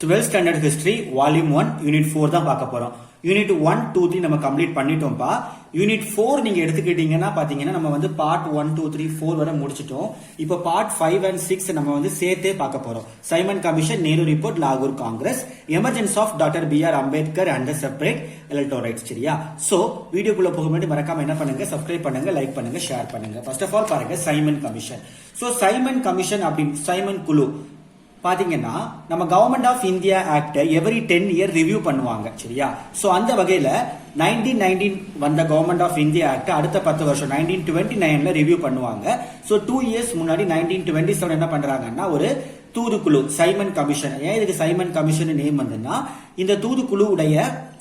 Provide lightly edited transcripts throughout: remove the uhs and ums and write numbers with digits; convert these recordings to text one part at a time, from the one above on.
12th standard history volume 1 unit 4 தான் பார்க்க போறோம். யூனிட் 1, 2, 3 நம்ம கம்ப்ளீட் பண்ணிட்டோம்ப்பா. யூனிட் 4 நீங்க எடுத்துக்கிட்டீங்கன்னா பாத்தீங்கன்னா நம்ம வந்து பார்ட் 1, 2, 3, 4 வரை முடிச்சிட்டோம். இப்போ பார்ட் 5 and 6 நம்ம வந்து சேர்த்தே பார்க்க போறோம். சைமன் கமிஷன், நேரு ரிப்போர்ட், லாகூர் Congress, emergence of doctor B.R. Ambedkar and separate electorates. சரியா? சோ வீடியோக்குள்ள போக முன்னாடி மறக்காம என்ன பண்ணுங்க, சப்ஸ்கிரைப் பண்ணுங்க, லைக் பண்ணுங்க, ஷேர் பண்ணுங்க. ஃபர்ஸ்ட் ஆஃப் ஆல் பாருங்க Simon Commission. So Simon Commission அப்படின்னு சைமன் குழு பாத்தீங்கன்னா நம்ம Government of India Act every 10 year review பண்ணுவாங்க. சரியா? சோ அந்த வகையில 1919 வந்த கவர்மெண்ட் ஆஃப் இந்தியா ஆக்ட் அடுத்த 10 வருஷம் 1929ல ரிவ்யூ பண்ணுவாங்க. சோ 2 இயர்ஸ் முன்னாடி 1927 என்ன பண்றாங்கன்னா ஒரு தூதுக்குழு சைமன் கமிஷன். ஏன் இதுக்கு சைமன் கமிஷன் நேம் வந்துன்னா இந்த தூதுக்குழுவுடைய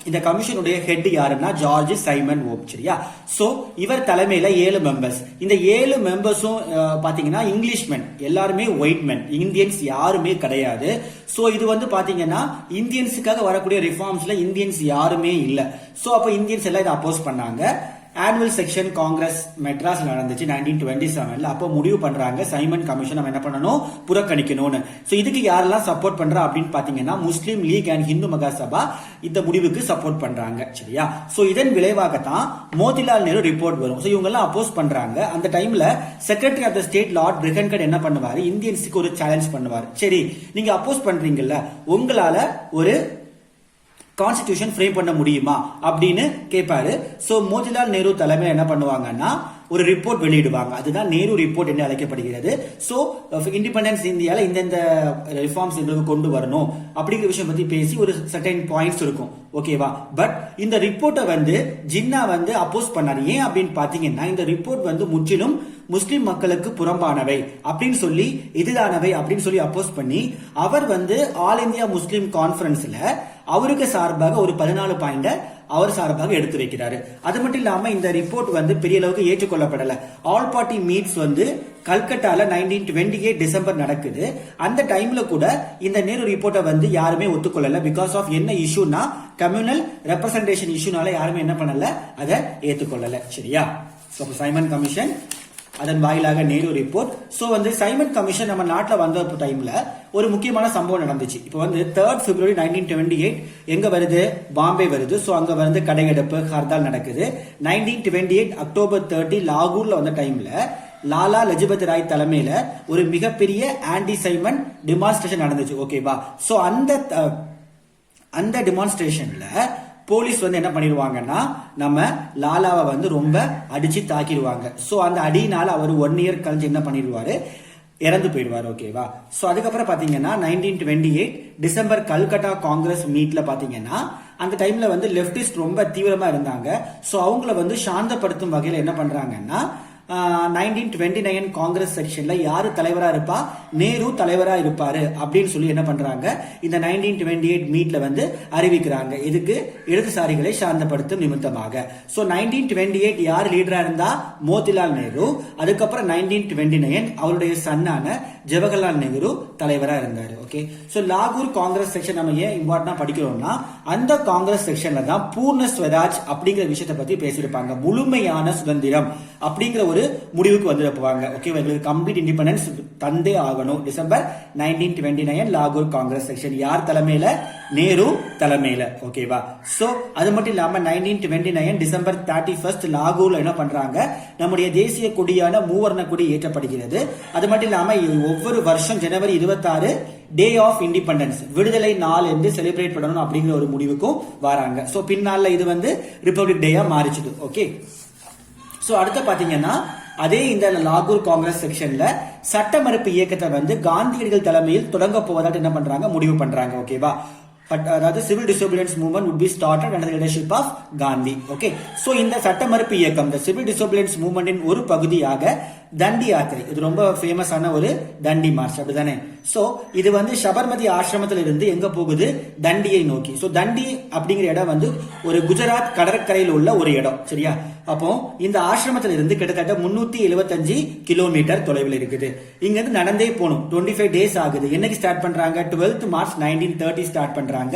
இந்த கமிஷனுடைய ஹெட் யாருன்னா ஜார்ஜ் சைமன் ஓப். சரியா? சோ இவர் தலைமையில 7 மெம்பர்ஸ். இந்த 7 மெம்பர்ஸும் பாத்தீங்கன்னா இங்கிலீஷ்மென், எல்லாருமே ஒயிட் மென், இந்தியன்ஸ் யாருமே கிடையாது. சோ இது வந்து பாத்தீங்கன்னா இந்தியன்ஸுக்காக வரக்கூடிய ரிஃபார்ம்ஸ்ல இந்தியன்ஸ் யாருமே இல்ல. சோ அப்ப இந்தியன்ஸ் எல்லாம் இதை அப்போஸ் பண்ணாங்க. ஆனுவல் செக்ஷன் காங்கிரஸ் மெட்ராஸ் நடந்துச்சு 1927ல. அப்போ முடிவு பண்றாங்க சைமன் கமிஷன் நம்ம என்ன பண்ணணும், புறக்கணிக்கணும்னு. சோ இதுக்கு யாரெல்லாம் சப்போர்ட் பண்றா அப்படின்னு பாத்தீங்கன்னா முஸ்லீம் லீக் அண்ட் ஹிந்து மகாசபா இந்த முடிவுக்கு சப்போர்ட் பண்றாங்க. சரியா? சோ இதன் விளைவாகத்தான் மோதிலால் நேரு ரிப்போர்ட் வரும். சோ இவங்க எல்லாம் அப்போஸ் பண்றாங்க. அந்த டைம்ல secretary of the state Lord Birkenhead என்ன பண்ணுவாரு, இந்தியன்ஸுக்கு ஒரு சேலஞ்ச் பண்ணுவாரு. சரி, நீங்க அப்போஸ் பண்றீங்கல்ல, உங்களால ஒரு கான்ஸ்டிடியூஷன் ஃப்ரேம் பண்ண முடியுமா அப்படின்னு கேட்பாரு. சோ மோதிலால் நேரு தலைமையில் என்ன பண்ணுவாங்கன்னா ஒரு ரிப்போர்ட் வெளியிடுவாங்க. அதுதான் நேரு ரிப்போர்ட் என்று அழைக்கப்படுகிறது. சோ இண்டிபெண்டன்ஸ் இந்தியால இந்த ரிஃபார்ம்ஸ் எங்களுக்கு கொண்டு வரணும் அப்படிங்கிற விஷயம் பத்தி பேசி ஒரு சர்டைன் பாயிண்ட்ஸ் இருக்கும். ஓகேவா? பட் இந்த ரிப்போர்ட்டை வந்து ஜின்னா வந்து அப்போஸ் பண்ணாரு. ஏன் அப்படின்னு பாத்தீங்கன்னா இந்த ரிப்போர்ட் வந்து முற்றிலும் முஸ்லிம் மக்களுக்கு புறம்பானவை அப்படின்னு சொல்லி, எதிரானவை அப்படின்னு சொல்லி அப்போஸ் பண்ணி அவர் வந்து ஆல் இந்தியா முஸ்லிம் கான்ஃபரன்ஸ்ல அவருக்கு சார்பாக ஒரு 14 பாயிண்ட அவர் சார்பாக எடுத்து வைக்கிறாரு. அது மட்டும் இல்லாம இந்த ரிப்போர்ட் வந்து பெரிய அளவுக்கு ஏற்றுக்கொள்ளப்படல. ஆல் பார்ட்டி மீட்ஸ் வந்து கல்கட்டால 1928 டிசம்பர் நடக்குது. அந்த டைம்ல கூட இந்த நேரு ரிப்போர்ட்டை வந்து யாருமே ஒத்துக்கொள்ளல. பிகாஸ் ஆஃப் என்ன இஷ்யூனா கம்யூனல் ரெப்ரசன்டேஷன் இஷ்யூனால யாருமே என்ன பண்ணல, அதை ஏற்றுக்கொள்ளல. சரியா? சைமன் கமிஷன், அதன் வாயிலாக நேரு ரிப்போர்ட். சோ வந்து சைமன் கமிஷன் நம்ம நாட்டில் வந்த டைம்ல ஒரு முக்கியமான சம்பவம் நடந்துச்சு. இப்போ வந்து 3rd February 1928 எங்க வருது, பாம்பே வருது. சோ அங்க வந்து கடையெடுப்பு, ஹர்தால் நடக்குது. 1928 அக்டோபர் 30 லாகூர்ல வந்த டைம்ல லாலா லஜபதி ராய் தலைமையில ஒரு மிகப்பெரிய ஆன்டி சைமன் டெமான்ஸ்ட்ரேஷன் நடந்துச்சு. ஓகேவா? சோ அந்த டெமான்ஸ்ட்ரேஷன்ல போலீஸ் வந்து என்ன பண்ணிடுவாங்கன்னா நம்ம லாலாவை வந்து ரொம்ப அடிச்சு தாக்கிடுவாங்க. சோ அந்த அடியினால அவர் 1 இயர் கழிஞ்சு என்ன பண்ணிடுவாரு, இறந்து போயிடுவாரு. ஓகேவா? சோ அதுக்கப்புறம் பாத்தீங்கன்னா 1928 டிசம்பர் கல்கட்டா காங்கிரஸ் மீட்ல பாத்தீங்கன்னா அந்த டைம்ல வந்து லெப்டிஸ்ட் ரொம்ப தீவிரமா இருந்தாங்க. சோ அவங்கள வந்து சாந்தப்படுத்தும் வகையில என்ன பண்றாங்கன்னா 1929 காங்கிரஸ் செக்ஷன்ல யாரு தலைவரா இருப்பா, நேரு தலைவரா இருப்பாரு அப்படின்னு சொல்லி என்ன பண்றாங்க, இந்த 1928 மீட்ல வந்து அறிவிக்கிறாங்க. இதுக்கு இடதுசாரிகளை சாந்தப்படுத்தும் நிமித்தமாக. சோ 1928 யார் லீடரா இருந்தா, மோதிலால் நேரு. அதுக்கப்புறம் 1929 அவருடைய சன்னான ஜவஹர்லால் நேரு தலைவரா இருந்தாரு. ஓகே. சோ லாகூர் காங்கிரஸ் செக்ஷன் நம்ம ஏன் இம்பார்ட்டன்டா படிக்கிறோம்னா அந்த காங்கிரஸ் செக்ஷன்ல தான் பூர்ண ஸ்வராஜ் அப்படிங்கிற விஷயத்தை பத்தி பேசியிருப்பாங்க. முழுமையான சுதந்திரம் அப்படிங்கிற ஒரு முடிவுக்கு வந்துருப்பாங்க. ஓகே, எங்களுக்கு கம்ப்ளீட் இண்டிபெண்டன்ஸ் தந்தே ஆகணும். டிசம்பர் 1929 லாகூர் காங்கிரஸ் செக்ஷன் யார் தலைமையில, நேரு தலைமையில. ஓகேவா? சோ அது மட்டும் இல்லாம 1929 டிசம்பர் 31 லாகூர்ல என்ன பண்றாங்க, நம்முடைய தேசிய கொடியான மூவர்ண கொடி ஏற்றப்படுகிறது. அது மட்டும் இல்லாம ஒவ்வொரு வருஷம் ஜனவரி 26 டே ஆஃப் இண்டிபெண்டன்ஸ், விடுதலை நாள் என்று செலிப்ரேட் பண்ணணும் அப்படிங்கிற ஒரு முடிவுக்கும் வராங்க. சோ பின்னால இது வந்து ரிபப்ளிக் டேயா மாறிச்சுது. ஓகே. சோ அடுத்து பாத்தீங்கன்னா அதே இந்த லாகூர் காங்கிரஸ் செக்ஷன்ல சட்ட மறுப்பு இயக்கத்தை வந்து காந்தியடிகள் தலைமையில் தொடங்க போவதாக என்ன பண்றாங்க, முடிவு பண்றாங்க. ஓகேவா? அதாவது civil disobedience movement would be started under the leadership of Gandhi. Okay. So இந்த சட்ட மறுப்பு இயக்கம், இந்த சிவில் டிசோபிடியன்ஸ் மூவ்மெண்டின் ஒரு பகுதியாக தண்டி யாத்திரை, இது ரொம்ப ஃபேமஸான ஒரு தண்டி மார்ச், அப்படிதானே? சோ இது வந்து சபர்மதி ஆசிரமத்தில் இருந்து எங்க போகுது, தண்டியை நோக்கி. சோ தண்டி அப்படிங்கிற இடம் வந்து ஒரு குஜராத் கடற்கரையில் உள்ள ஒரு இடம். சரியா? அப்போ இந்த ஆசிரமத்தில் இருந்து கிட்டத்தட்ட 375 கிலோமீட்டர் தொலைவில் இருக்குது. இங்க இருந்து நடந்தே போகணும். 25 டேஸ் ஆகுது. என்னைக்கு ஸ்டார்ட் பண்றாங்க, 12th March 1930 ஸ்டார்ட் பண்றாங்க.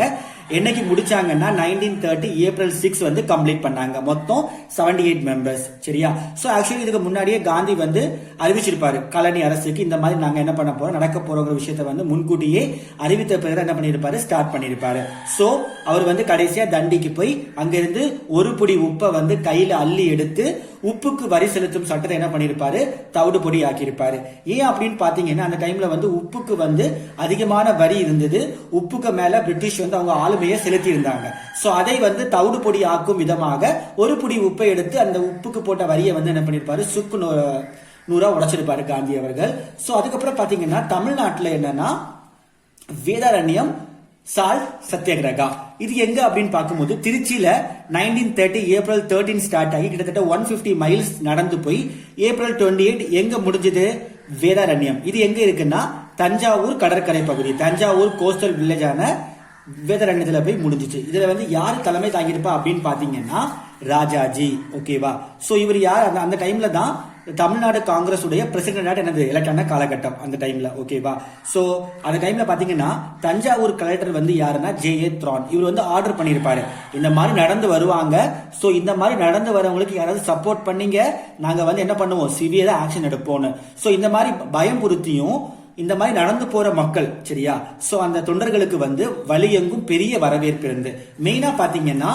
என்னைக்கு முடிச்சாங்கன்னா 1930 ஏப்ரல் 6 வந்து கம்ப்ளீட் பண்ணாங்க. மொத்தம் 78 மெம்பர்ஸ். சரியா? சோ ஆக்சுவலி இதுக்கு முன்னாடியே காந்தி வந்து அறிவிச்சிருப்பாரு காலனி அரசுக்கு இந்த மாதிரி நாங்க என்ன பண்ண போறோம் நடக்க போறோங்கிற விஷயத்த வந்து முன்கூட்டியே அறிவித்த பிறகு என்ன பண்ணிருப்பாரு ஸ்டார்ட் பண்ணிருப்பாரு. சோ அவர் வந்து கடைசியா தண்டிக்கு போய் அங்கிருந்து ஒரு பொடி உப்பை வந்து கையில அள்ளி எடுத்து உப்புக்கு வரி செலுத்தும் சட்டத்தை என்ன பண்ணிருப்பாரு தவிடு பொடி ஆக்கியிருப்பாரு. ஏன் அப்படின்னு பாத்தீங்கன்னா அந்த டைம்ல வந்து உப்புக்கு வந்து அதிகமான வரி இருந்தது. உப்புக்கு மேல பிரிட்டிஷ் வந்து அவங்க ஆளுமையை செலுத்தி இருந்தாங்க. சோ அதை வந்து தவிடு பொடி ஆக்கும் விதமாக ஒரு பொடி உப்பை எடுத்து அந்த உப்புக்கு போட்ட வரியை வந்து என்ன பண்ணிருப்பாரு சுக்கு நூறா உடைச்சிருப்பாரு காந்தி அவர்கள். சோ அதுக்கப்புறம் பாத்தீங்கன்னா தமிழ்நாட்டுல என்னன்னா வேதாரண்யம் சால்ட் சத்தியாகிரகா இது எங்க அப்படின்னு பார்க்கும்போது திருச்சியில 1930 ஏப்ரல் 13 ஸ்டார்ட் ஆகி கிட்டத்தட்ட 150 மைல்ஸ் நடந்து போய் ஏப்ரல் 28 எங்க முடிஞ்சது வேதாரண்யம். இது எங்க இருக்குன்னா தஞ்சாவூர் கடற்கரை பகுதி, தஞ்சாவூர் கோஸ்டல் வில்லேஜான வேதாரண்யத்துல போய் முடிஞ்சிச்சு. இதுல வந்து யாரு தலைமை தாங்கியிருப்பா அப்படின்னு பாத்தீங்கன்னா ராஜாஜி. ஓகேவா? சோ இவர் யார் அந்த டைம்ல தான் தமிழ்நாடு காங்கிரஸ் உடைய பிரசிடென்ட் என்னது எலக்ட் ஆன காலகட்டம் அந்த டைம்ல. ஓகேவா? சோ அந்த டைம்ல பாத்தீங்கன்னா தஞ்சாவூர் கலெக்டர் வந்து யாருன்னா ஜே.ஏ. த்ரான். இவர் வந்து ஆர்டர் பண்ணிருப்பாரு இந்த மாதிரி நடந்து வருவாங்க. சோ இந்த மாதிரி நடந்து வரவங்களுக்கு யாராவது சப்போர்ட் பண்ணீங்க நாங்க வந்து என்ன பண்ணுவோம் சிவியரா ஆக்ஷன் எடுப்போம்னு. சோ இந்த மாதிரி பயம் புறுத்தியும் இந்த மாதிரி நடந்து போற மக்கள் சரியா சோ அந்த தொண்டர்களுக்கு வந்து வழியெங்கும் பெரிய வரவேற்பு இருந்து மெயினா பாத்தீங்கன்னா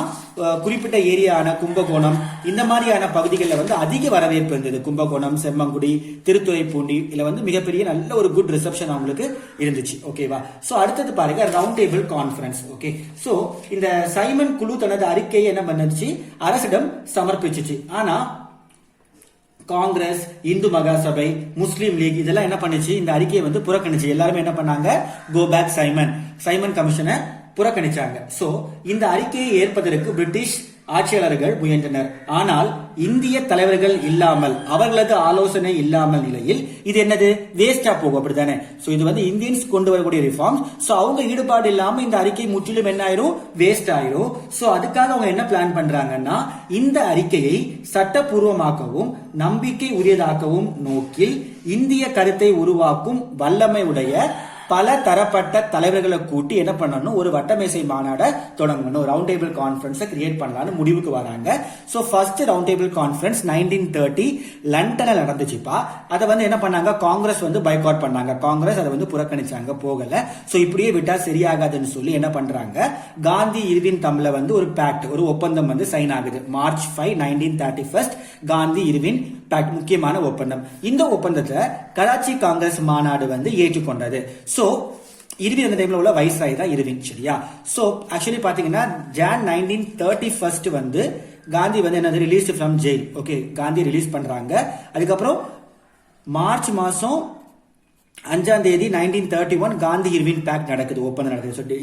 குறிப்பிட்ட ஏரியான கும்பகோணம் இந்த மாதிரியான பகுதிகளில் வந்து அதிக வரவேற்பு இருந்தது. கும்பகோணம், செம்மங்குடி, திருத்துறைப்பூண்டி இதுல வந்து மிகப்பெரிய நல்ல ஒரு குட் ரிசப்ஷன் அவங்களுக்கு இருந்துச்சு. ஓகேவா? சோ அடுத்தது பாருங்க round Table conference. Okay, so இந்த சைமன் குழு தனது அறிக்கையை என்ன பண்ணுச்சு அரசிடம் சமர்ப்பிச்சிச்சு. ஆனா காங்கிரஸ், இந்து மகாசபை, முஸ்லீம் லீக் இதெல்லாம் என்ன பண்ணுச்சு இந்த அறிக்கையை வந்து புறக்கணிச்சு. எல்லாருமே என்ன பண்ணாங்க கோ பேக் சைமன் கமிஷனை புறக்கணிச்சாங்க. சோ இந்த அறிக்கையை ஏற்பதற்கு பிரிட்டிஷ் ஆட்சியாளர்கள் முயன்றனர். ஆனால் இந்திய தலைவர்கள் இல்லாமல் அவர்களது ஆலோசனை இல்லாமல் நிலையில் இது என்னது வேஸ்டா போகும் அப்படித்தானே. சோ இது வந்து இந்தியன்ஸ் கொண்டு வரக்கூடிய ரிஃபார்ம். சோ அவங்க ஈடுபாடு இல்லாம இந்த அறிக்கை முற்றிலும் என்ன ஆயிரும் வேஸ்ட் ஆயிரும். சோ அதுக்காக அவங்க என்ன பிளான் பண்றாங்கன்னா இந்த அறிக்கையை சட்டப்பூர்வமாக்கவும் நம்பிக்கை உரியதாக்கவும் நோக்கில் இந்திய கருத்தை உருவாக்கும் வல்லமை உடைய பல தரப்பட்ட தலைவர்களை கூட்டி என்ன பண்ணணும் ஒரு வட்டமேசை மாநாட தொடங்கணும், ரவுண்ட் டேபிள் கான்ஃபரன்ஸ் கிரியேட் பண்ணலாம்னு முடிவுக்கு வராங்க. So first round Table conference 1930 லண்டன்ல நடந்துச்சுப்பா. அதை வந்து என்ன பண்ணாங்க காங்கிரஸ் வந்து பைகாட் பண்ணாங்க. காங்கிரஸ் அதை வந்து புறக்கணிச்சாங்க, போகல. சோ இப்படியே விட்டா சரியாகாதுன்னு சொல்லி என்ன பண்றாங்க காந்தி இர்வின் தம்ல வந்து ஒரு பேக்ட் ஒரு ஒப்பந்தம் வந்து சைன் ஆகுது. மார்ச் 5 1931 காந்தி இர்வின் பேக்ட் முக்கியமான ஒப்பந்தம். இந்த ஒப்பந்தத்தை கராச்சி காங்கிரஸ் மாநாடு வந்து ஏற்றுக்கொண்டது. சோ இர்வின் அந்த டைம்ல உள்ள வைஸ்ராய் தான் இர்வின். சரியா? சோ ஆக்சுவலி பாத்தீங்கன்னா ஜான் 1931 வந்து காந்தி வந்து என்னது release from jail. Okay, Gandhi release பண்றாங்க. அதுக்கப்புறம் மார்ச் மாசம் 5ஆம் தேதி 1931 காந்தி இர்வின் பேக்ட் நடக்குது, ஒப்பந்தம் நடக்குது.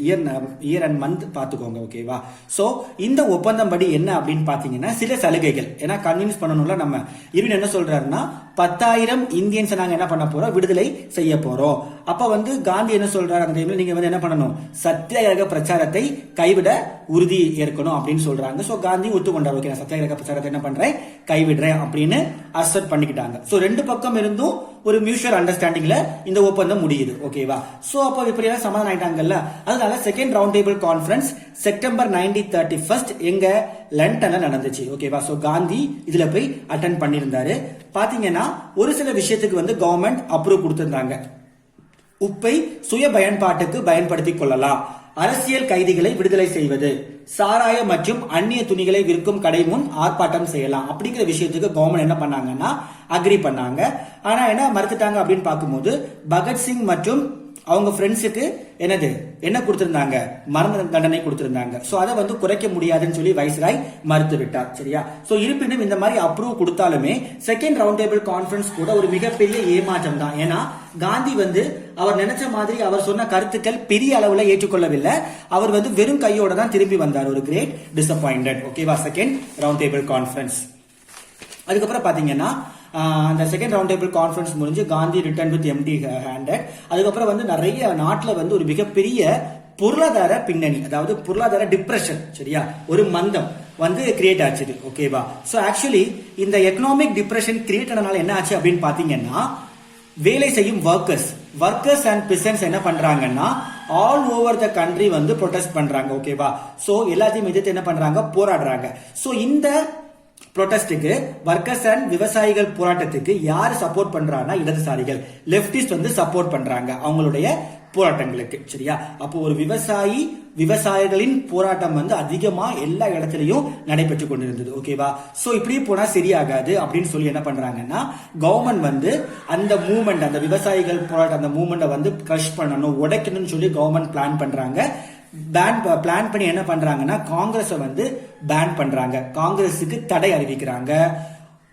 இயர் அண்ட் மந்த் பாத்துக்கோங்க. ஓகேவா? சோ இந்த ஒப்பந்தம் படி என்ன அப்படின்னு பாத்தீங்கன்னா சில சலுகைகள் ஏன்னா கன்வின்ஸ் பண்ணணும்ல நம்ம. இர்வின் என்ன சொல்றாருன்னா 10,000 இந்தியன்ஸ் நாங்க என்ன பண்ண போறோம் விடுதலை செய்ய போறோம். அப்ப வந்து காந்தி என்ன சொல்றாரு அந்த டைம்ல நீங்க வந்து என்ன பண்ணணும் சத்தியாகிரக பிரச்சாரத்தை கைவிட உறுதி ஏற்கணும் அப்படின்னு சொல்றாங்க. சோ காந்தி ஒத்துக்கொண்டார். ஓகே, நான் சத்தியாகிரக பிரச்சாரத்தை என்ன பண்றேன் கைவிடுறேன் அப்படின்னு அக்செப்ட் பண்ணிக்கிட்டாங்க. சோ ரெண்டு பக்கம் இருந்தும் ஒரு மியூச்சுவல் அண்டர்ஸ்டாண்டிங்ல இந்த ஒப்பந்தம் முடியுது. ஓகேவா? சோ அப்ப இப்படியெல்லாம் சமாதானம் ஆயிட்டாங்கல்ல. அதனால second Round Table conference September 1931 எங்க லண்டன்ல நடந்துச்சு. ஓகேவா? சோ காந்தி இதுல போய் அட்டென்ட் பண்ணியிருந்தாரு. பாத்தீங்கன்னா ஒரு சில விஷயத்துக்கு வந்து கவர்மெண்ட் அப்ரூவ் கொடுத்திருந்தாங்க. உப்பை சுய பயன்பாட்டுக்கு பயன்படுத்திக் கொள்ளலாம், அரசியல் கைதிகளை விடுதலை செய்வது, சாராய மற்றும் அந்நிய துணிகளை விற்கும் கடை முன் ஆர்ப்பாட்டம் செய்யலாம் அப்படிங்கிற விஷயத்துக்கு கவர்மெண்ட் என்ன பண்ணாங்கன்னா அக்ரி பண்ணாங்க. ஆனா என்ன மறுத்துட்டாங்க அப்படின்னு பார்க்கும்போது பகத்சிங் மற்றும் அவங்க ஃப்ரெண்ட்ஸுக்கு என்ன கொடுத்திருந்தாங்க மரண தண்டனை கொடுத்திருந்தாங்க. சோ அதை வந்து குறைக்க முடியாதுன்னு சொல்லி வைஸ்ராய் மறுத்து விட்டார். சரியா? சோ இருப்பினும் இந்த மாதிரி அப்ரூவ் கொடுத்தாலுமே செகண்ட் ரவுண்ட் டேபிள் கான்ஃபரன்ஸ் கூட ஒரு மிகப்பெரிய ஏமாற்றம் தான். ஏன்னா காந்தி வந்து அவர் நினைச்ச மாதிரி அவர் சொன்ன கருத்துக்கள் பெரிய அளவுல ஏற்றுக்கொள்ளவில்லை. அவர் வந்து வெறும் கையோட தான் திரும்பி வந்தார். ஒரு கிரேட் டிசப்பாயிண்டட். ஓகேவா? Second Round Table Conference. அதுக்கப்புறம் பாத்தீங்கன்னா அந்த செகண்ட் ரவுண்ட் டேபிள் கான்ஃபரன்ஸ் முடிஞ்சு Gandhi return with empty handed. அதுக்கப்புறம் வந்து நிறைய நாட்டில் வந்து ஒரு மிகப்பெரிய பொருளாதார பின்னணி, அதாவது பொருளாதார டிப்ரெஷன், சரியா, ஒரு மந்தம் வந்து கிரியேட் ஆச்சு. ஓகேவா? சோ ஆக்சுவலி இந்த எக்கனாமிக் டிப்ரெஷன் கிரியேட் ஆனனால என்ன ஆச்சு அப்படின்னு பாத்தீங்கன்னா வேலை செய்யும் ஒர்க்கர்ஸ் அண்ட் பிசன்ஸ் என்ன பண்றாங்கன்னா ஆல் ஓவர் த கண்ட்ரி வந்து ப்ரொடெஸ்ட் பண்றாங்க. ஓகேவா? சோ எல்லாத்தையும் எதிர்த்து என்ன பண்றாங்க, போராடுறாங்க. சோ இந்த ப்ரொடெஸ்டுக்கு, ஒர்க்கர்ஸ் அண்ட் விவசாயிகள் போராட்டத்துக்கு யாரு சப்போர்ட் பண்றாங்கன்னா இடதுசாரிகள், லெப்டிஸ்ட் வந்து சப்போர்ட் பண்றாங்க அவங்களுடைய போராட்டங்களுக்கு. சரியா? அப்போ ஒரு விவசாயிகளின் போராட்டம் வந்து அதிகமா எல்லா இடத்துலயும் நடைபெற்று கொண்டிருந்தது. ஓகேவா? சோ இப்படியே போனா சரியாகாது அப்படின்னு சொல்லி என்ன பண்றாங்கன்னா கவர்மெண்ட் வந்து அந்த மூவ்மெண்ட், அந்த விவசாயிகள் போராட்டம் அந்த மூவ்மெண்ட்டை வந்து கிரஷ் பண்ணணும், உடைக்கணும்னு சொல்லி கவர்மெண்ட் பிளான் பண்றாங்க. பிளான் பண்ணி என்ன பண்றாங்கன்னா காங்கிரஸ் வந்து பேன் பண்றாங்க, காங்கிரஸுக்கு தடை அறிவிக்கிறாங்க.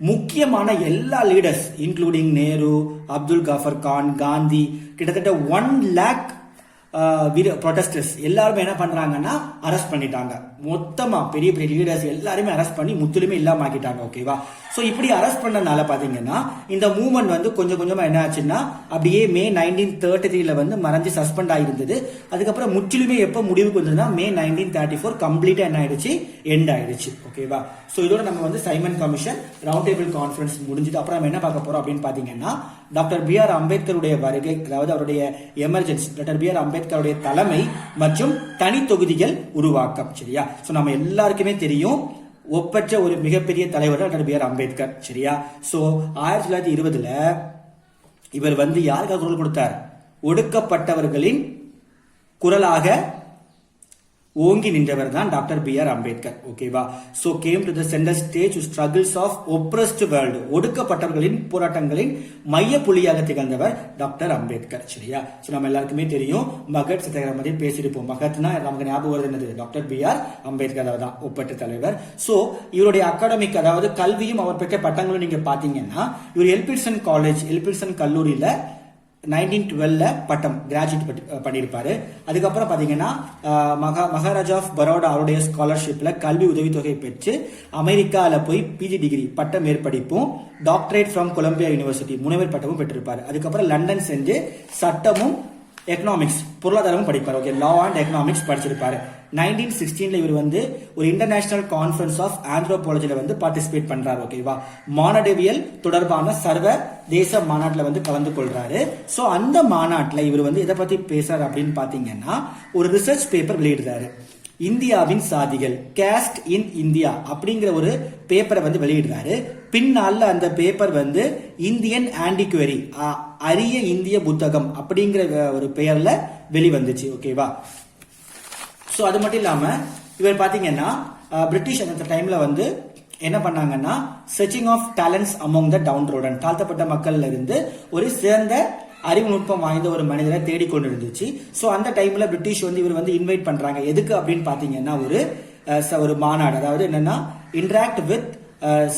முக்கியமான எல்லா லீடர்ஸ் இன்க்ளூடிங் நேரு, அப்துல் கஃபர் கான், காந்தி, கிட்டத்தட்ட 1 lakh ப்ரொடெஸ்டர்ஸ் எல்லாருமே என்ன பண்றாங்கன்னா அரெஸ்ட் பண்ணிட்டாங்க. மொத்தமா பெரிய பெரிய லீடர்ஸ் எல்லாருமே அரெஸ்ட் பண்ணி முற்றிலுமே இல்லாம ஆக்கிட்டாங்க. ஓகேவா? சோ இப்படி அரெஸ்ட் பண்ணனால பாத்தீங்கன்னா இந்த மூவ்மெண்ட் வந்து கொஞ்சம் கொஞ்சமா என்ன ஆச்சுன்னா அப்படியே மே 1933 வந்து மறைஞ்சு சஸ்பெண்ட் ஆயிருந்தது. அதுக்கப்புறம் முற்றிலுமே எப்ப முடிவுக்கு வந்ததுன்னா மே 1934 கம்ப்ளீட்டா என்ன ஆயிடுச்சு, எண்ட் ஆயிடுச்சு. ஓகேவா? சோ இதோட நம்ம வந்து Simon commission round Table conference முடிஞ்சது. அப்புறம் நம்ம என்ன பார்க்க போறோம் அப்படின்னு பாத்தீங்கன்னா டாக்டர் B.R. அம்பேத்கருடைய வருகை, அதாவது அவருடைய எமர்ஜென்சி, டாக்டர் B.R. அம்பேத்கருடைய தலைமை மற்றும் தனி தொகுதிகள் உருவாக்கம். சரியா? சோ நம்ம எல்லாருக்குமே தெரியும் ஒப்பற்ற ஒரு மிகப்பெரிய தலைவர் டாக்டர் B.R. அம்பேத்கர். சரியா? சோ 1920 இவர் வந்து யாருக்காக குரல் கொடுத்தார், ஒடுக்கப்பட்டவர்களின் குரலாக ஓங்கி நின்றவர் தான் டாக்டர் B.R. அம்பேத்கர். ஓகேவா? So came to the centre stage struggles of oppressed world, ஒடுக்கப்பட்டவர்களின் போராட்டங்களின் மைய புள்ளியாக திகழ்ந்தவர் டாக்டர் அம்பேத்கர். சரியா? சோ நம்ம எல்லாருக்குமே தெரியும் மகத் சத்தியாகிரகம் பத்தி பேசியிருப்போம். மகத்னா நமக்கு ஞாபகம் வருது என்னது, டாக்டர் B.R. அம்பேத்கர் தான் ஒப்பற்ற தலைவர். சோ இவருடைய அகாடமிக், அதாவது கல்வியும் அவர் பெற்ற பட்டங்களும் நீங்க பாத்தீங்கன்னா இவர் எல்பின்சன் காலேஜ், எல்பின்சன் கல்லூரியில 1912 பட்டம் கிராஜுவேட் பண்ணியிருப்பாரு. அதுக்கப்புறம் பாத்தீங்கன்னா மகாராஜா ஆஃப் பரோடா அவருடைய ஸ்காலர்ஷிப்ல கல்வி உதவித்தொகை பெற்று அமெரிக்கால போய் பிஜி டிகிரி பட்டம் மேற்படிப்பும், டாக்டரேட் ஃப்ரம் கொலம்பியா யூனிவர்சிட்டி முனைவர் பட்டமும் பெற்றிருப்பாரு. அதுக்கப்புறம் லண்டன் சென்று சட்டமும் எக்கனாமிக்ஸ் பொருளாதாரமும் படிப்பார். ஓகே, லா அண்ட் எக்கனாமிக்ஸ் படிச்சிருப்பாரு. 1916 இவர் வந்து ஒரு இன்டர்நேஷனல் கான்ஃபரன்ஸ் ஆஃப் ஆந்த்ரோபாலஜில வந்து பார்ட்டிசிபேட் பண்றாரு. ஓகேவா? மானடவியல் தொடர்பான சர்வ தேச மாநாட்டில் வந்து கலந்து கொள்றாரு. சோ அந்த மாநாட்டில் இவர் வந்து எதை பத்தி பேசுறாரு அப்படின்னு பாத்தீங்கன்னா ஒரு ரிசர்ச் பேப்பர் வெளியிடுறாரு. இந்தியாவின் சாதிகள், கேஸ்ட் இன் இந்தியா அப்படிங்கிற ஒரு பேப்பரை வந்து வெளியிடுறாரு. பின்னால அந்த பேப்பர் வந்து இந்தியன் ஆன்டிகுவரி, அரிய இந்திய புத்தகம் அப்படிங்கிற ஒரு பெயர்ல வெளிவந்துச்சு. ஓகேவா? சோ அது மட்டும் இல்லாம இவர் பாத்தீங்கன்னா பிரிட்டிஷ் அந்த டைம்ல வந்து என்ன பண்ணாங்கன்னா searching of talents among the downtrodden, தாழ்த்தப்பட்ட மக்கள்ல இருந்து ஒரு சிறந்த அறிவு நுட்பம் வாய்ந்த ஒரு மனிதரை தேடிக்கொண்டு இருந்துச்சு. சோ அந்த டைம்ல பிரிட்டிஷ் வந்து இவர் வந்து இன்வைட் பண்றாங்க. எதுக்கு அப்படின்னு பாத்தீங்கன்னா ஒரு மாநாடு, அதாவது என்னன்னா interact with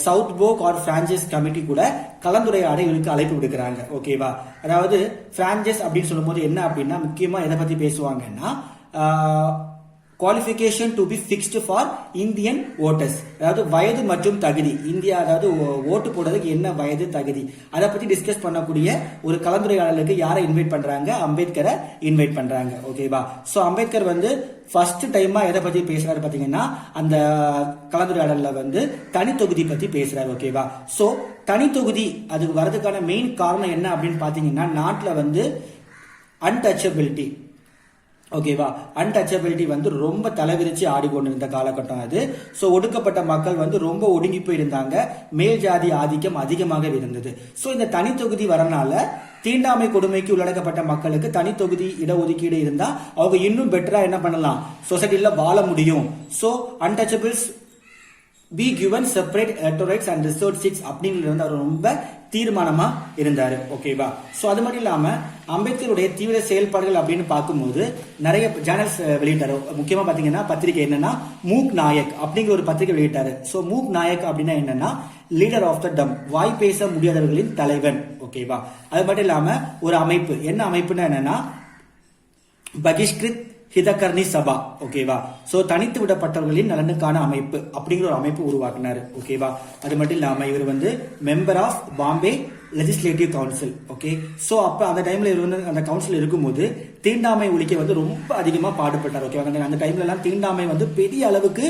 Southborough Franchise Committee கூட கலந்துரையாட இவருக்கு அழைப்பு விடுக்கிறாங்க. ஓகேவா? அதாவது பிரான்சைஸ் அப்படின்னு சொல்லும் போது என்ன அப்படின்னா முக்கியமா எதை பத்தி பேசுவாங்கன்னா qualification to be fixed for Indian voters, அதாவது வயது மற்றும் தகுதி, இந்தியா அதாவது ஓட்டு போடுறதுக்கு என்ன வயது தகுதி அதை பத்தி டிஸ்கஸ் பண்ணக்கூடிய ஒரு கலந்துரையாடலுக்கு யாரை இன்வைட் பண்றாங்க, அம்பேத்கரை இன்வைட் பண்றாங்க. ஓகேவா? சோ அம்பேத்கர் வந்து ஃபர்ஸ்ட் டைமா எதை பத்தி பேசுறாரு பாத்தீங்கன்னா அந்த கலந்துரையாடல்ல வந்து தனி தொகுதி பத்தி பேசுறாரு. ஓகேவா? சோ தனி தொகுதி அதுக்கு வரதுக்கான மெயின் காரணம் என்ன அப்படின்னு பாத்தீங்கன்னா நாட்டுல வந்து அன்டச்சபிலிட்டி, ஓகேவா, அன்டச்சபிலிட்டி வந்து ரொம்ப தலைவிரிச்சு ஆடிக்கொண்டிருந்த காலகட்டம் அது. சோ ஒடுக்கப்பட்ட மக்கள் வந்து ரொம்ப ஒடுங்கி போயிருந்தாங்க, மேல் ஜாதி ஆதிக்கம் அதிகமாக இருந்தது. சோ இந்த தனி தொகுதி வரனால தீண்டாமை கொடுமைக்கு உள்ளடக்கப்பட்ட மக்களுக்கு தனி தொகுதி இடஒதுக்கீடு இருந்தா அவங்க இன்னும் பெட்டரா என்ன பண்ணலாம், சொசைட்டில வாழ முடியும். So untouchables be given separate electorates and reserve seats அப்படிங்கிறது வந்து அவர் ரொம்ப தீர்மானமா இருந்தாரு. ஓகேவா? சோ அது மட்டும் இல்லாம அம்பேத்கருடைய தீவிர செயல்பாடுகள் அப்படின்னு பார்க்கும்போது நிறைய ஜேர்னல்ஸ் வெளியிட்டாரு. முக்கியமா பாத்தீங்கன்னா பத்திரிகை என்னன்னா மூக் நாயக் அப்படிங்கிற ஒரு பத்திரிகை வெளியிட்டாரு. சோ மூக் நாயக் அப்படின்னா என்னன்னா லீடர் ஆஃப் த டம், வாய் பேச முடியாதவர்களின் தலைவன். ஓகேவா? அது மட்டும் இல்லாம ஒரு அமைப்பு, என்ன அமைப்புன்னா என்னன்னா பகிஷ்கிருத் ஹிதகர்ணி சபா. ஓகேவா? சோ தனித்து விடப்பட்டவர்களின் நலனுக்கான அமைப்பு அப்படிங்கிற ஒரு அமைப்பு உருவாக்குனாரு. ஓகேவா? அது மட்டும் இல்லாம இவர் வந்து member of Bombay legislative council. Okay, so அப்ப அந்த டைம்ல இவர் வந்து அந்த கவுன்சில் இருக்கும்போது தீண்டாமை ஒழிக்க வந்து ரொம்ப அதிகமா பாடுபட்டார். ஓகேவா? அந்த டைம்ல எல்லாம் தீண்டாமை வந்து பெரிய அளவுக்கு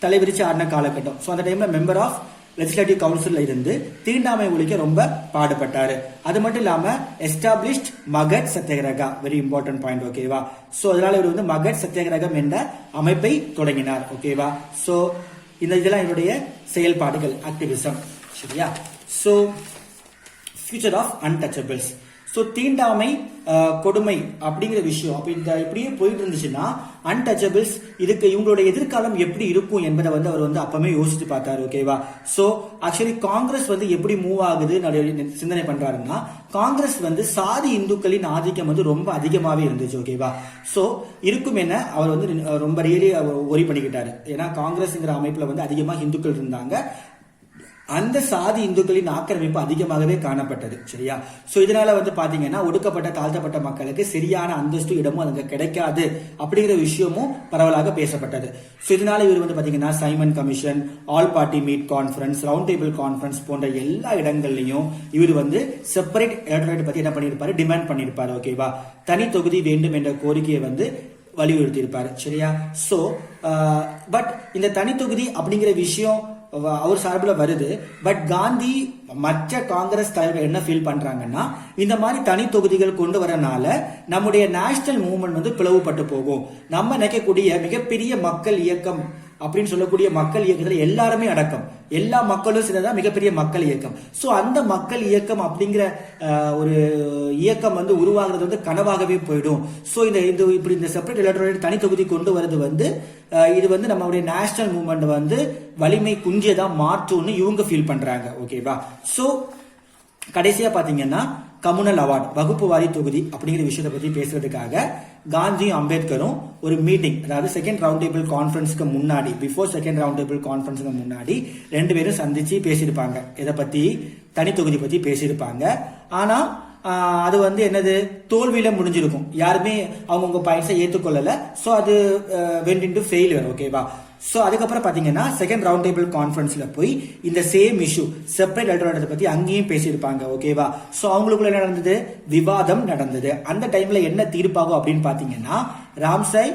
தலைவிரிச்சு ஆடின காலகட்டம். சோ அந்த டைம்ல மெம்பர் ஆஃப் லெஜிஸ்லேட்டிவ் கவுன்சில்ல இருந்து தீண்டாமை ஒழிக்க ரொம்ப பாடுபட்டாரு. அது மட்டும் இல்லாம established Mahad Satyagraha, very important point. ஓகேவா? சோ அதனால இவர் வந்து மகட் சத்தியாகிரகம் என்ற அமைப்பை தொடங்கினார். ஓகேவா? சோ இதெல்லாம் இவருடைய செயல்பாடுகள், ஆக்டிவிசம். சரியா? So future of untouchables. So தீண்டாமை, கொடுமை அப்படிங்கிற விஷயம் அப்ப இந்த இப்படியே போயிட்டு இருந்துச்சுன்னா அன்டச்சபிள்ஸ் இதுக்கு இவங்களுடைய எதிர்காலம் எப்படி இருக்கும் என்பதை வந்து அவர் வந்து அப்பவே யோசிச்சு பார்த்தாரு. ஓகேவா? சோ ஆக்சுவலி காங்கிரஸ் வந்து எப்படி மூவ் ஆகுது சிந்தனை பண்றாருன்னா, காங்கிரஸ் வந்து சாதி இந்துக்களின் ஆதிக்கம் வந்து ரொம்ப அதிகமாவே இருந்துச்சு. ஓகேவா? சோ இருக்கும் என்ன அவர் வந்து ரொம்ப ரியலி ஒரி பண்ணிக்கிட்டாரு. ஏன்னா காங்கிரஸ்ங்கிற அமைப்புல வந்து அதிகமா இந்துக்கள் இருந்தாங்க. அந்த சாதி இந்துக்களின் ஆக்கிரமிப்பு அதிகமாகவே காணப்பட்டது. சரியா? சோ இதனால வந்து பாத்தீங்கன்னா ஒடுக்கப்பட்ட தாழ்த்தப்பட்ட மக்களுக்கு சரியான அந்தஸ்து இடமும் அங்க கிடைக்காது அப்படிங்கிற விஷயமும் பரவலாக பேசப்பட்டது. சோ இதனால இவர் வந்து பாத்தீங்கன்னா Simon commission, all party meet conference, round Table conference போன்ற எல்லா இடங்கள்லயும் இவர் வந்து செப்பரேட் எலக்டரேட் பத்தி என்ன பண்ணிருப்பாரு, டிமாண்ட் பண்ணிருப்பாரு. ஓகேவா? தனி தொகுதி வேண்டும் என்ற கோரிக்கையை வந்து வலியுறுத்தி இருப்பாரு. சரியா? சோ பட் இந்த தனி தொகுதி அப்படிங்கிற விஷயம் அவர் சார்பில் வருது. பட் காந்தி மற்ற காங்கிரஸ் தலைவர்கள் என்ன ஃபீல் பண்றாங்கன்னா, இந்த மாதிரி தனி தொகுதிகள் கொண்டு வரனால நம்முடைய நேஷனல் மூவ்மெண்ட் வந்து பிளவுபட்டு போகும். நம்ம நினைக்கக்கூடிய மிகப்பெரிய மக்கள் இயக்கம் அப்படின்னு சொல்லக்கூடிய மக்கள் இயக்கத்துல எல்லாருமே அடக்கம், எல்லா மக்களும் சேர்ந்ததான் மிகப்பெரிய மக்கள் இயக்கம். சோ அந்த மக்கள் இயக்கம் அப்படிங்கிற ஒரு இயக்கம் வந்து உருவாகிறது வந்து கனவாகவே போயிடும். சோ இப்படி இந்த செப்பரேட் எலக்டரேட் தனி தொகுதி கொண்டு வரது வந்து இது வந்து நம்மளுடைய நேஷனல் மூவ்மெண்ட் வந்து வலிமை குஞ்சியதா மாற்றும்னு இவங்க ஃபீல் பண்றாங்க. ஓகேவா? சோ கடைசியா பாத்தீங்கன்னா கம்யூனல் அவார்டு, வகுப்பு வாரி தொகுதி அப்படிங்கிற விஷயத்தை பத்தி பேசுறதுக்காக காந்தியும் அம்பேத்கரும் ஒரு மீட்டிங், அதாவது செகண்ட் ரவுண்ட் டேபிள் கான்ஃபரன்ஸ்க்கு முன்னாடி, பிஃபோர் செகண்ட் ரவுண்ட் டேபிள் கான்ஃபரன்ஸ்க்கு முன்னாடி ரெண்டு பேரும் சந்திச்சு பேசியிருப்பாங்க. இதை பத்தி தனி தொகுதி பத்தி பேசியிருப்பாங்க. ஆனா அது வந்து என்னது, தோல்வியில முடிஞ்சிருக்கும். யாருமே அவங்கவுங்க பாயிண்ட்ஸை ஏற்றுக்கொள்ளல. சோ அது வெண்ட் இன்டு ஃபெயிலியர். ஓகேவா? சோ அதுக்கப்புறம் பாத்தீங்கன்னா செகண்ட் ரவுண்ட் டேபிள் கான்ஃபரன்ஸ்ல போய் இந்த சேம் இஷ்யூ செப்பரேட் எலக்டரேட் பத்தி அங்கேயும் பேசியிருப்பாங்க. ஓகேவா? சோ அவங்களுக்குள்ள என்ன நடந்தது, விவாதம் நடந்தது. அந்த டைம்ல என்ன தீர்ப்பாகும் அப்படின்னு பாத்தீங்கன்னா, ராம்சாய்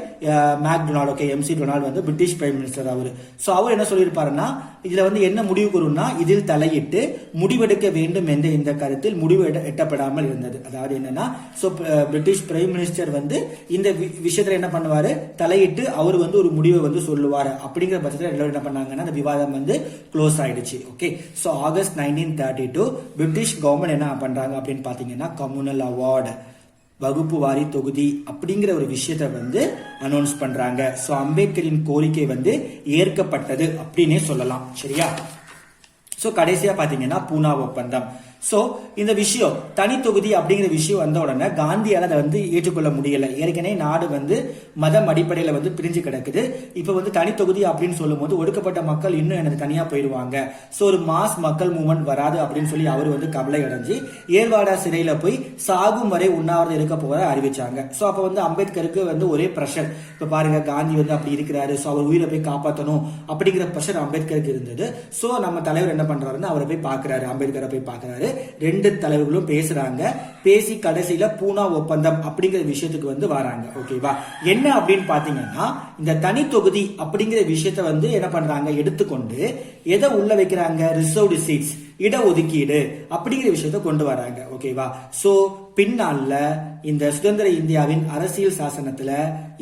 மேக்டொனால்ட், ஓகே, எம்சி டொனால்ட் வந்து பிரிட்டிஷ் பிரைம் மினிஸ்டர் அவரு. சோ அவர் என்ன சொல்லியிருப்பாருன்னா, இதுல வந்து என்ன முடிவு கூறும்னா, இதில் தலையிட்டு முடிவெடுக்க வேண்டும் என்ற இந்த கருத்தில் முடிவு எட்டப்படாமல் இருந்தது. அதாவது என்னன்னா, சோ பிரிட்டிஷ் பிரைம் மினிஸ்டர் வந்து இந்த விஷயத்துல என்ன பண்ணுவாரு, தலையிட்டு அவர் வந்து ஒரு முடிவை வந்து சொல்லுவாரு. அப்படிங்கிற பட்சத்தில் எல்லாரும் என்ன பண்ணாங்கன்னா, அந்த விவாதம் வந்து க்ளோஸ் ஆயிடுச்சு. Okay. So August 1932 British government என்ன பண்றாங்க அப்படின்னு பாத்தீங்கன்னா, கம்யூனல் அவார்டு, வகுப்பு வாரி தொகுதி அப்படிங்கிற ஒரு விஷயத்தை வந்து அனௌன்ஸ் பண்றாங்க. சோ அம்பேத்கரின் கோரிக்கை வந்து ஏற்கப்பட்டது அப்படின்னே சொல்லலாம். சரியா? சோ கடைசியா பாத்தீங்கன்னா பூனா ஒப்பந்தம். சோ இந்த விஷயம் தனி தொகுதி அப்படிங்கிற விஷயம் வந்த உடனே காந்தியால அதை வந்து ஏற்றுக்கொள்ள முடியல. ஏற்கனவே நாடு வந்து மதம் அடிப்படையில வந்து பிரிஞ்சு கிடக்குது. இப்ப வந்து தனி தொகுதி அப்படின்னு சொல்லும் போது ஒடுக்கப்பட்ட மக்கள் இன்னும் எனக்கு தனியா போயிடுவாங்க. சோ ஒரு மாஸ் மக்கள் மூவ்மெண்ட் வராது அப்படின்னு சொல்லி அவர் வந்து கவலை அடைஞ்சு ஏர்வாடா சிறையில போய் சாகும் வரை உண்ணாவிரதம் இருக்க போற அறிவிச்சாங்க. சோ அப்ப வந்து அம்பேத்கருக்கு வந்து ஒரே பிரஷர். இப்ப பாருங்க, காந்தி வந்து அப்படி இருக்கிறாரு, சோ அவர் உயிரை போய் காப்பாற்றணும் அப்படிங்கிற பிரஷர் அம்பேத்கருக்கு இருந்தது. சோ நம்ம தலைவர் என்ன பண்றாருன்னா, அவரை போய் பாக்குறாரு, அம்பேத்கரை போய் பாக்குறாரு. ரெண்டு தலைவர்களும் பேசுறாங்க. பேசி கடைசியில பூனா ஒப்பந்தம் அப்படிங்கிற விஷயத்துக்கு வந்து வராங்க. ஓகேவா? என்ன அப்படின்னு பாத்தீங்கன்னா, இந்த தனி தொகுதி அப்படிங்கிற விஷயத்த வந்து என்ன பண்றாங்க, எடுத்துக்கொண்டு எதை உள்ள வைக்கிறாங்க, ரிசர்வ்டு சீட்ஸ், இடஒதுக்கீடு அப்படிங்கிற விஷயத்த கொண்டு வராங்க. ஓகேவா? சோ பின்னால இந்த சுதந்திர இந்தியாவின் அரசியல் சாசனத்துல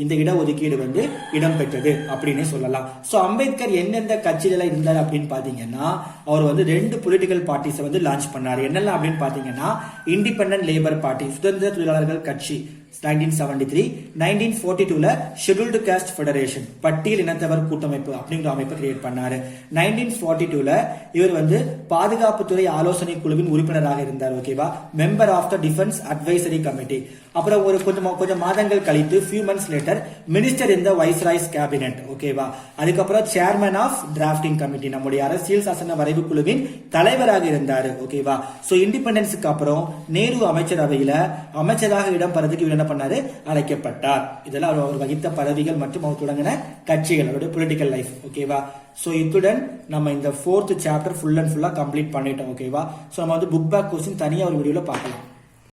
இந்த இடஒதுக்கீடு வந்து இடம்பெற்றது அப்படின்னு சொல்லலாம். சோ அம்பேத்கர் எந்தெந்த கட்சியில இருந்தார் அப்படின்னு பாத்தீங்கன்னா, அவர் வந்து ரெண்டு பொலிட்டிக்கல் பார்ட்டிஸ் வந்து லான்ச் பண்ணாரு. என்னெல்லாம் அப்படின்னு பாத்தீங்கன்னா, இண்டிபெண்டன்ட் லேபர் பார்ட்டி, சுதந்திர தொழிலாளர்கள் கட்சி 1973, 1942ல ஷெட்யூல்டு காஸ்ட் ஃபெடரேஷன், பட்டியல் இனத்தவர் கூட்டமைப்பு அப்படிங்கிற அமைப்பை கிரியேட் பண்ணாரு. 1942ல இவர் வந்து பாதுகாப்புத்துறை ஆலோசனை குழுவின் உறுப்பினராக இருந்தார். ஓகேவா? Member of the defence advisory committee. அப்புறம் ஒரு கொஞ்சம் மாதங்கள் கழித்து few months later minister in the viceroy's cabinet. ஓகேவா? அதுக்கப்புறம் சேர்மன் ஆஃப் டிராஃப்டிங் கமிட்டி, நம்முடைய அரசியல் சாசன வரைவு குழுவின் தலைவராக இருந்தாரு. ஓகேவா? சோ இண்டிபெண்டன்ஸுக்கு அப்புறம் நேரு அமைச்சரவையில அமைச்சராக இடம் பெறதுக்கு இவர் என்ன பண்ணாரு, அழைக்கப்பட்டார். இதெல்லாம் அவர் வகித்த பதவிகள் மற்றும் அவர் தொடங்கின கட்சிகள், அவருடைய பொலிட்டிக்கல் லைஃப். ஓகேவா? சோ இத்துடன் நம்ம இந்த 4th சாப்டர் ஃபுல் அண்ட் ஃபுல்லா கம்ப்ளீட் பண்ணிட்டோம். ஓகேவா? சோ நம்ம வந்து புக் பேக் கொஸ்டின் தனியா ஒரு வீடியோல பார்க்கலாம்.